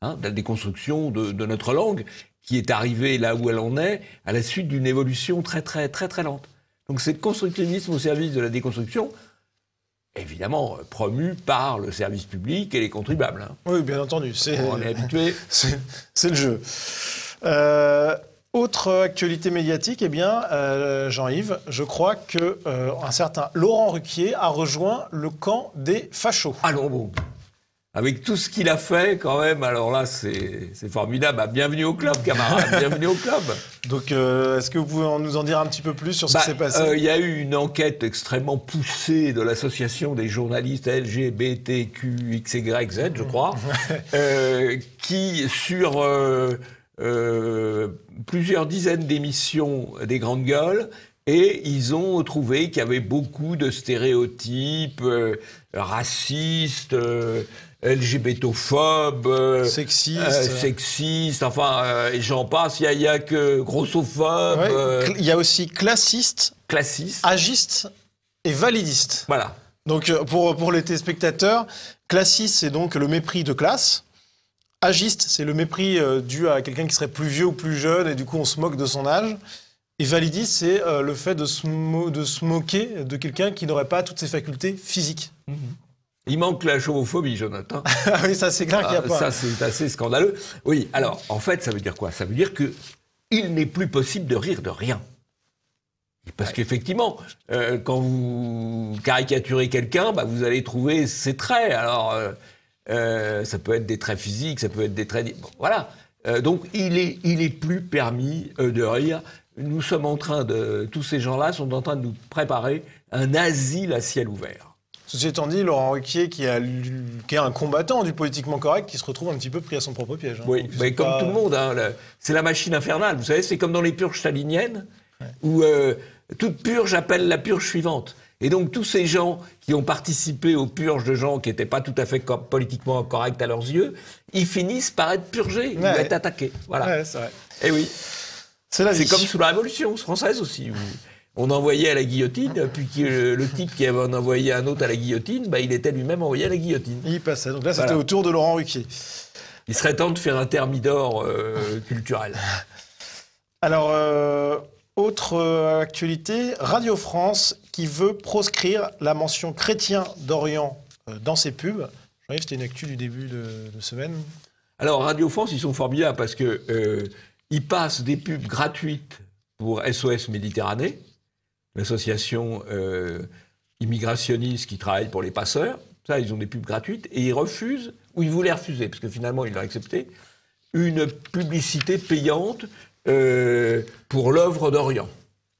Hein, de la déconstruction de notre langue qui est arrivée là où elle en est à la suite d'une évolution très lente. Donc c'est le constructivisme au service de la déconstruction, évidemment promu par le service public et les contribuables. Hein. Oui, bien entendu. On est habitué. C'est le jeu. Autre actualité médiatique, eh bien, Jean-Yves, je crois qu'un certain Laurent Ruquier a rejoint le camp des fachos. Alors bon, avec tout ce qu'il a fait quand même, alors là c'est formidable. Bah, bienvenue au club, camarade, bienvenue au club. Donc est-ce que vous pouvez nous en dire un petit peu plus sur ce qui s'est passé ? Il y a eu une enquête extrêmement poussée de l'association des journalistes LGBTQXYZ, je crois, qui sur... plusieurs dizaines d'émissions des grandes gueules et ils ont trouvé qu'il y avait beaucoup de stéréotypes racistes, LGBTophobes, sexistes, enfin, et j'en passe, il y a que grossophobes. Ouais, il y a aussi classistes, agistes et validistes. Voilà. Donc pour les téléspectateurs, classiste, c'est donc le mépris de classe. Agiste, c'est le mépris dû à quelqu'un qui serait plus vieux ou plus jeune et du coup on se moque de son âge. Et validiste, c'est le fait de se moquer de quelqu'un qui n'aurait pas toutes ses facultés physiques. Mmh. Il manque la chauvophobie, Jonathan. Oui, ça c'est clair qu'il n'y a pas. Ça c'est assez scandaleux. Oui, alors en fait ça veut dire quoi ? Ça veut dire qu'il n'est plus possible de rire de rien. Parce qu'effectivement, quand vous caricaturez quelqu'un, bah, vous allez trouver ses traits. Alors... ça peut être des traits physiques, ça peut être des traits... Bon, voilà. Donc, il est plus permis de rire. Nous sommes en train de... Tous ces gens-là sont en train de nous préparer un asile à ciel ouvert. Ceci étant dit, Laurent Ruquier, qui est un combattant du politiquement correct, qui se retrouve un petit peu pris à son propre piège. Hein. Oui, mais comme tout le monde. Hein, c'est la machine infernale. Vous savez, c'est comme dans les purges staliniennes, où toute purge appelle la purge suivante. Et donc, tous ces gens qui ont participé aux purges de gens qui n'étaient pas tout à fait politiquement corrects à leurs yeux, ils finissent par être purgés, ou être attaqués. Voilà. Ouais, c'est vrai. Et oui. C'est comme sous la Révolution française aussi. Où on envoyait à la guillotine, puis le type qui avait envoyé un autre à la guillotine, bah, il était lui-même envoyé à la guillotine. Il passait. Donc là, c'était au tour de Laurent Ruquier. Il serait temps de faire un thermidor culturel. Alors... autre actualité, Radio France qui veut proscrire la mention chrétien d'Orient dans ses pubs. Jean-Yves, c'était une actu du début de semaine. Alors, Radio France, ils sont formidables parce qu'ils passent des pubs gratuites pour SOS Méditerranée, l'association immigrationniste qui travaille pour les passeurs. Ça, ils ont des pubs gratuites et ils refusent, ou ils voulaient refuser, parce que finalement, ils l'ont accepté, une publicité payante pour l'œuvre d'Orient.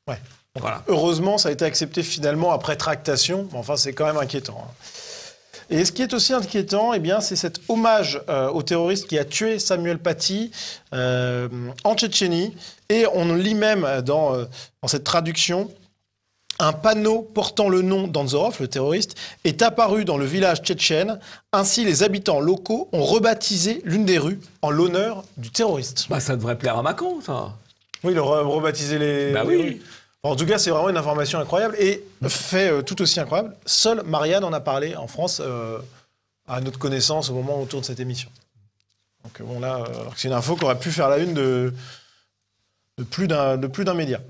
Ouais. Voilà. Heureusement, ça a été accepté finalement après tractation, mais enfin, c'est quand même inquiétant. Et ce qui est aussi inquiétant, eh bien, c'est cet hommage au terroriste qui a tué Samuel Paty en Tchétchénie. Et on lit même dans cette traduction Un panneau portant le nom d'Anzorov, le terroriste, est apparu dans le village tchétchène. Ainsi, les habitants locaux ont rebaptisé l'une des rues en l'honneur du terroriste. Bah, ça devrait plaire à Macron, ça. Oui, il a rebaptisé les... Bah les oui. rues. En tout cas, c'est vraiment une information incroyable. Et fait tout aussi incroyable, seule Marianne en a parlé en France à notre connaissance au moment autour de cette émission. Donc bon, là, c'est une info qui aurait pu faire la une de plus d'un média.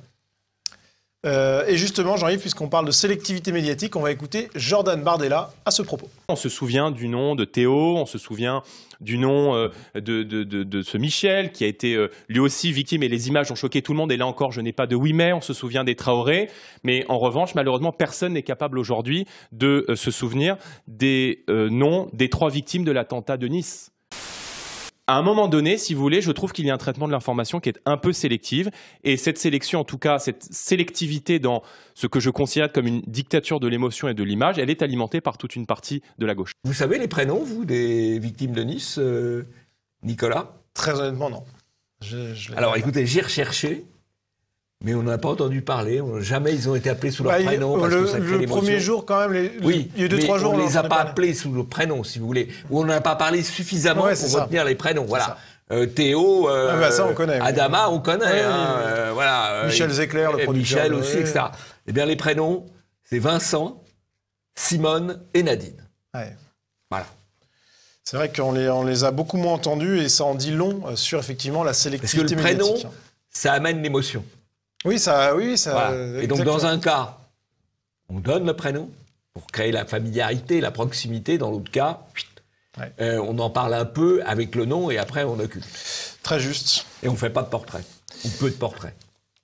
Et justement, Jean-Yves, puisqu'on parle de sélectivité médiatique, on va écouter Jordan Bardella à ce propos. On se souvient du nom de Théo, on se souvient du nom de ce Michel, qui a été lui aussi victime, et les images ont choqué tout le monde. Et là encore, je n'ai pas de oui mais, on se souvient des Traoré. Mais en revanche, malheureusement, personne n'est capable aujourd'hui de se souvenir des noms des 3 victimes de l'attentat de Nice. À un moment donné, si vous voulez, je trouve qu'il y a un traitement de l'information qui est un peu sélective. Et cette sélection, en tout cas, cette sélectivité dans ce que je considère comme une dictature de l'émotion et de l'image, elle est alimentée par toute une partie de la gauche. Vous savez les prénoms, vous, des victimes de Nice, Nicolas? Très honnêtement, non. Alors écoutez, j'ai recherché, mais on n'en a pas entendu parler. Jamais ils ont été appelés sous leur prénom. Parce que ça crée le premier jour, quand même, oui, il y a eu 2-3 jours. On ne les a pas appelés sous le prénom, si vous voulez. Ou on n'a pas parlé suffisamment pour retenir les prénoms. Voilà. Théo, ça, on connaît, Adama, on connaît. Oui. Voilà. Michel Zecler, le producteur. Michel aussi, etc. Eh bien, les prénoms, c'est Vincent, Simone et Nadine. Ouais. Voilà. C'est vrai qu'on les a beaucoup moins entendus et ça en dit long sur, effectivement, la sélectivité médiatique. Parce que le médiatique. prénom, ça amène l'émotion. Oui, ça... Voilà. Et donc, dans un cas, on donne le prénom pour créer la familiarité, la proximité. Dans l'autre cas, on en parle un peu avec le nom et après, on occupe. Très juste. Et on ne fait pas de portrait, ou peu de portraits.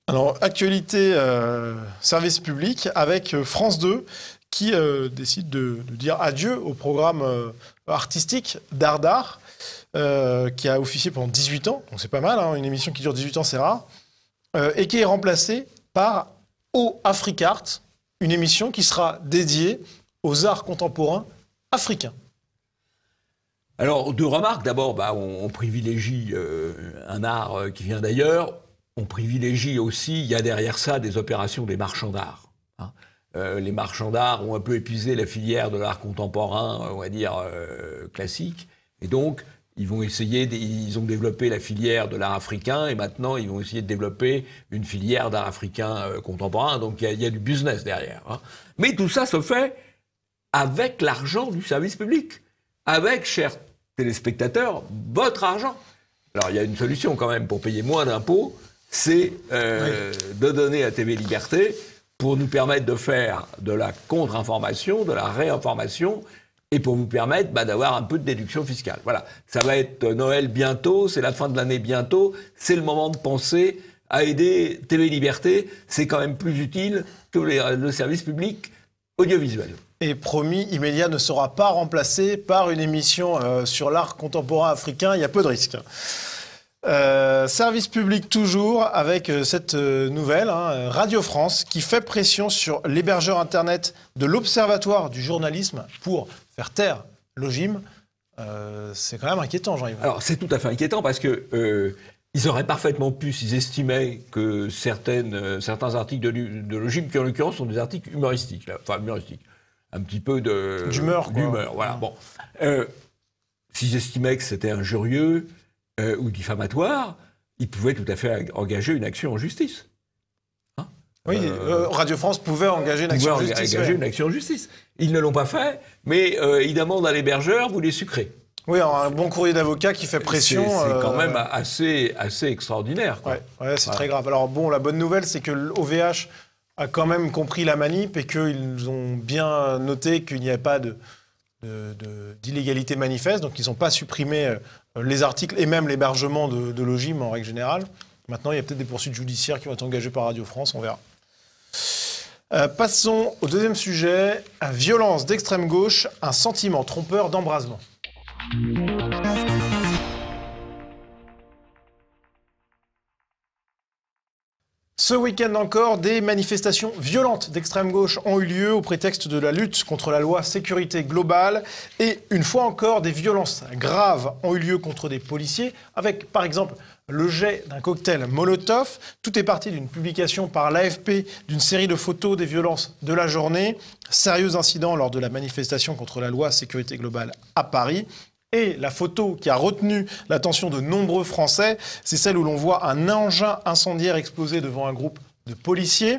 Alors, actualité service public avec France 2 qui décide de dire adieu au programme artistique Dardar, qui a officié pendant 18 ans. Donc, c'est pas mal, hein, une émission qui dure 18 ans, c'est rare. Et qui est remplacée par O Africart, une émission qui sera dédiée aux arts contemporains africains. Alors, 2 remarques. D'abord, on privilégie un art qui vient d'ailleurs. On privilégie aussi, il y a derrière ça des opérations des marchands d'art. Hein. Les marchands d'art ont un peu épuisé la filière de l'art contemporain, on va dire, classique. Et donc, ils ont développé la filière de l'art africain et maintenant, ils vont essayer de développer une filière d'art africain contemporain. Donc, il y a du business derrière. Hein. Mais tout ça se fait avec l'argent du service public. Avec, chers téléspectateurs, votre argent. Alors, il y a une solution quand même pour payer moins d'impôts, c'est de donner à TV Liberté pour nous permettre de faire de la contre-information, de la réinformation, et pour vous permettre d'avoir un peu de déduction fiscale. Voilà, ça va être Noël bientôt, c'est la fin de l'année bientôt, c'est le moment de penser à aider TV Liberté, c'est quand même plus utile que le service public audiovisuel. Et promis, Imedia ne sera pas remplacé par une émission sur l'art contemporain africain, il y a peu de risques. Service public toujours, avec cette nouvelle, Radio France, qui fait pression sur l'hébergeur Internet de l'Observatoire du journalisme pour faire taire l'OGIM. C'est quand même inquiétant, Jean-Yves. Alors, c'est tout à fait inquiétant parce que ils auraient parfaitement pu, s'ils estimaient que certains articles de l'OGIM, qui en l'occurrence sont des articles humoristiques, humoristiques, un petit peu d'humeur, voilà. Bon, s'ils estimaient que c'était injurieux ou diffamatoire, ils pouvaient tout à fait engager une action en justice. Hein, oui, Radio France pouvait engager une action en justice. Ils ne l'ont pas fait, mais ils demandent à l'hébergeur, vous les sucrez. Oui, un bon courrier d'avocat qui fait pression. C'est quand même assez extraordinaire. Quoi. Ouais, c'est très grave. Alors bon, la bonne nouvelle, c'est que l'OVH a quand même compris la manip et qu'ils ont bien noté qu'il n'y avait pas d'illégalité manifeste. Donc, ils n'ont pas supprimé les articles et même l'hébergement de l'OGIM en règle générale. Maintenant, il y a peut-être des poursuites judiciaires qui vont être engagées par Radio France, on verra. Passons au deuxième sujet. Violence d'extrême gauche, un sentiment trompeur d'embrasement. Ce week-end encore, des manifestations violentes d'extrême gauche ont eu lieu au prétexte de la lutte contre la loi sécurité globale. Et une fois encore, des violences graves ont eu lieu contre des policiers, avec par exemple le jet d'un cocktail Molotov. Tout est parti d'une publication par l'AFP d'une série de photos des violences de la journée. Sérieux incident lors de la manifestation contre la loi sécurité globale à Paris. Et la photo qui a retenu l'attention de nombreux Français, c'est celle où l'on voit un engin incendiaire exploser devant un groupe de policiers.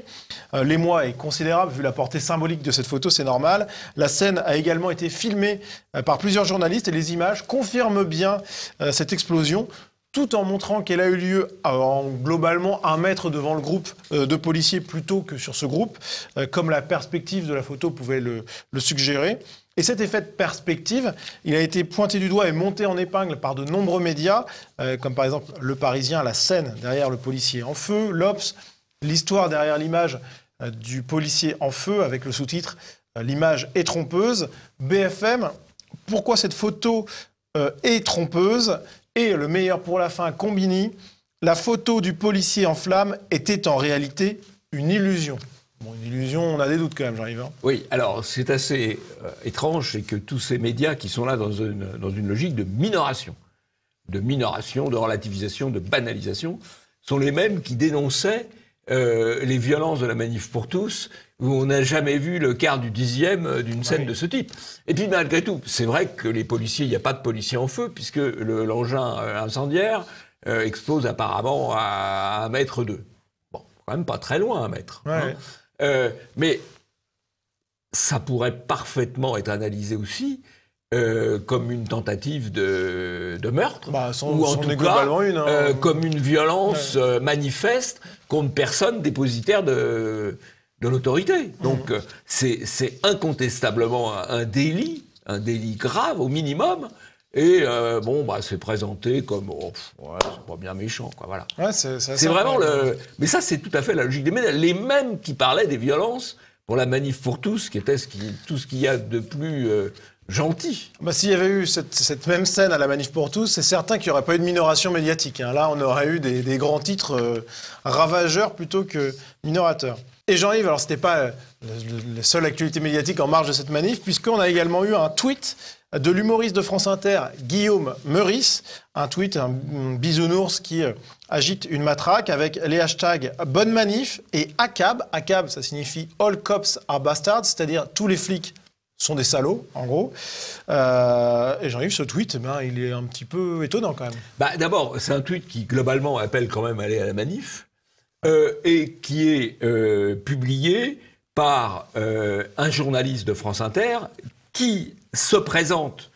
L'émoi est considérable vu la portée symbolique de cette photo, c'est normal. La scène a également été filmée par plusieurs journalistes et les images confirment bien cette explosion, tout en montrant qu'elle a eu lieu globalement 1 mètre devant le groupe de policiers plutôt que sur ce groupe, comme la perspective de la photo pouvait le suggérer. Et cet effet de perspective, il a été pointé du doigt et monté en épingle par de nombreux médias, comme par exemple Le Parisien, la scène derrière le policier en feu, l'Obs, l'histoire derrière l'image du policier en feu, avec le sous-titre « L'image est trompeuse », BFM, pourquoi cette photo est trompeuse, et le meilleur pour la fin, Combini, la photo du policier en flammes était en réalité une illusion. Bon, une illusion, on a des doutes quand même, j'arrive. Oui, alors c'est assez étrange, c'est que tous ces médias qui sont là dans une logique de minoration, de relativisation, de banalisation, sont les mêmes qui dénonçaient les violences de la manif pour tous, où on n'a jamais vu le quart du dixième d'une scène de ce type. Et puis malgré tout, c'est vrai que les policiers, il n'y a pas de policiers en feu, puisque l'engin incendiaire explose apparemment à 1,2 mètre. Bon, quand même pas très loin, 1 mètre. Ouais. Hein. Mais ça pourrait parfaitement être analysé aussi comme une tentative de meurtre, ou en tout cas comme une violence manifeste contre personne dépositaire de l'autorité. Donc c'est incontestablement un délit grave au minimum. Et c'est présenté comme c'est pas bien méchant, quoi. Voilà. Ouais, c'est vraiment mais ça, c'est tout à fait la logique des médias. Les mêmes qui parlaient des violences pour la manif pour tous, qui était tout ce qu'il y a de plus gentil. S'il y avait eu cette même scène à la manif pour tous, c'est certain qu'il n'y aurait pas eu de minoration médiatique. Hein. Là, on aurait eu des grands titres ravageurs plutôt que minorateurs. Et Jean-Yves, alors c'était pas la seule actualité médiatique en marge de cette manif, puisqu'on a également eu un tweet de l'humoriste de France Inter, Guillaume Meurice, un tweet, un bisounours qui agite une matraque avec les hashtags « Bonne manif » et « ACAB ». ACAB, ça signifie « All cops are bastards », c'est-à-dire « tous les flics sont des salauds », en gros. Et Jean-Yves, ce tweet, il est un petit peu étonnant quand même. D'abord, c'est un tweet qui, globalement, appelle quand même à aller à la manif, et qui est publié par un journaliste de France Inter qui se présente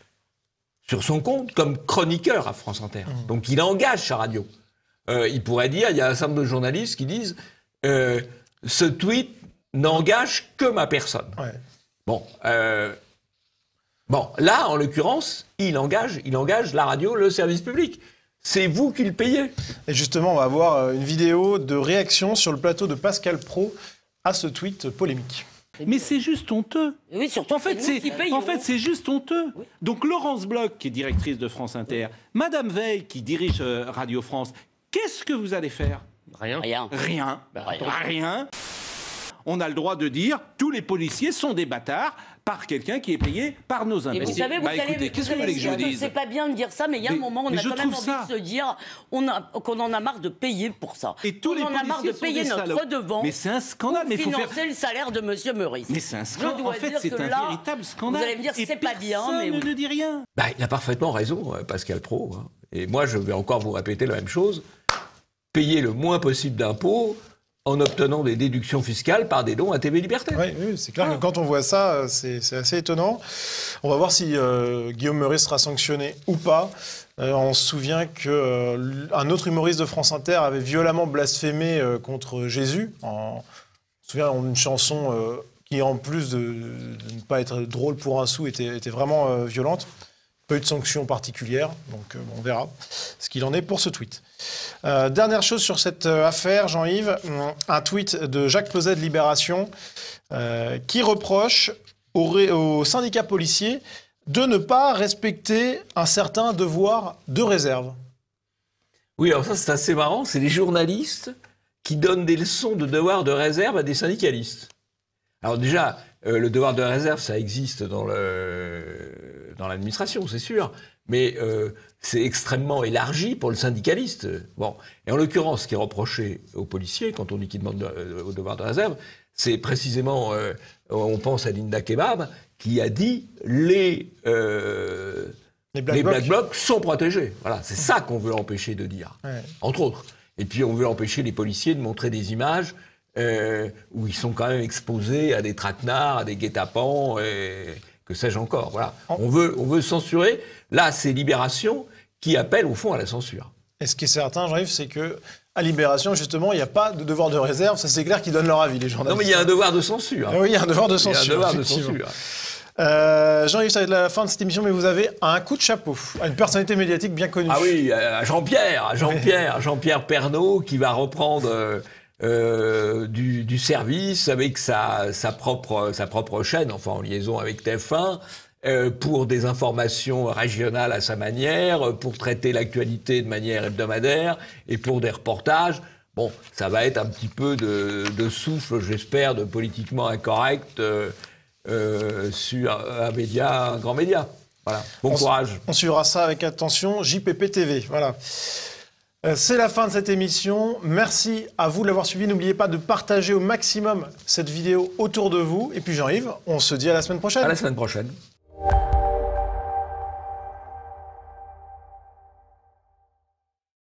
sur son compte comme chroniqueur à France Inter. Donc il engage sa radio. Il pourrait dire, il y a un certain nombre de journalistes qui disent ce tweet n'engage que ma personne. Ouais. Là, en l'occurrence, il engage la radio, le service public. C'est vous qui le payez. Et justement, on va avoir une vidéo de réaction sur le plateau de Pascal Praud à ce tweet polémique. Mais c'est juste honteux. Oui, surtout en fait, c'est juste honteux. Oui. Donc Laurence Bloch, qui est directrice de France Inter, Madame Veil, qui dirige Radio France, qu'est-ce que vous allez faire? Rien. Rien. On a le droit de dire tous les policiers sont des bâtards par quelqu'un qui est payé par nos imbéciles. Et vous savez, écoutez, qu'est-ce que vous voulez que je vous dise? C'est pas bien de dire ça, mais il y a un moment, on a quand même envie de se dire qu'on en a marre de payer pour ça. Et tous les policiers en a marre de payer notre redevance. Mais c'est un scandale. Pour financer le salaire de Monsieur Meurice. Mais c'est un scandale. En fait, c'est un véritable scandale. Vous allez me dire c'est pas bien, mais personne ne dit rien. Il a parfaitement raison, Pascal Praud. Hein. Et moi, je vais encore vous répéter la même chose. Payer le moins possible d'impôts en obtenant des déductions fiscales par des dons à TV Liberté. Oui, c'est clair que quand on voit ça, c'est assez étonnant. On va voir si Guillaume Meurice sera sanctionné ou pas. On se souvient qu'un autre humoriste de France Inter avait violemment blasphémé contre Jésus. On se souvient d'une chanson qui, en plus de ne pas être drôle pour un sou, était vraiment violente. Pas eu de sanction particulière, donc on verra ce qu'il en est pour ce tweet. Dernière chose sur cette affaire, Jean-Yves, un tweet de Jacques Peuzet de Libération qui reproche aux syndicats policiers de ne pas respecter un certain devoir de réserve. Oui, alors ça c'est assez marrant, c'est les journalistes qui donne des leçons de devoir de réserve à des syndicalistes. Alors déjà, le devoir de réserve, ça existe dans l'administration, c'est sûr, mais c'est extrêmement élargi pour le syndicaliste. Bon. Et en l'occurrence, ce qui est reproché aux policiers, quand on dit qu'ils demandent au devoir de réserve, c'est précisément, on pense à Linda Kebab, qui a dit les Black Blocs sont protégés. Voilà, c'est ça qu'on veut empêcher de dire, entre autres. Et puis on veut empêcher les policiers de montrer des images où ils sont quand même exposés à des traquenards, à des guet-apens, que sais-je encore. Voilà. On veut censurer. Là, c'est Libération qui appelle au fond à la censure. Et ce qui est certain, Jean-Yves, c'est que à Libération, justement, il n'y a pas de devoir de réserve. Ça, c'est clair qu'ils donnent leur avis, les journalistes. Non, mais il y a un devoir de censure. Oui, il y a un devoir de censure. Il y a un devoir de censure. Jean-Yves, ça va être la fin de cette émission, mais vous avez un coup de chapeau à une personnalité médiatique bien connue. Ah oui, à Jean-Pierre Pernaut, qui va reprendre du service avec sa propre chaîne, enfin en liaison avec TF1, pour des informations régionales à sa manière, pour traiter l'actualité de manière hebdomadaire et pour des reportages. Bon, ça va être un petit peu de souffle, j'espère, de politiquement incorrect sur un grand média. Voilà. Bon courage. On suivra ça avec attention. JPP TV. Voilà. C'est la fin de cette émission. Merci à vous de l'avoir suivi. N'oubliez pas de partager au maximum cette vidéo autour de vous. Et puis Jean-Yves, on se dit à la semaine prochaine. À la semaine prochaine.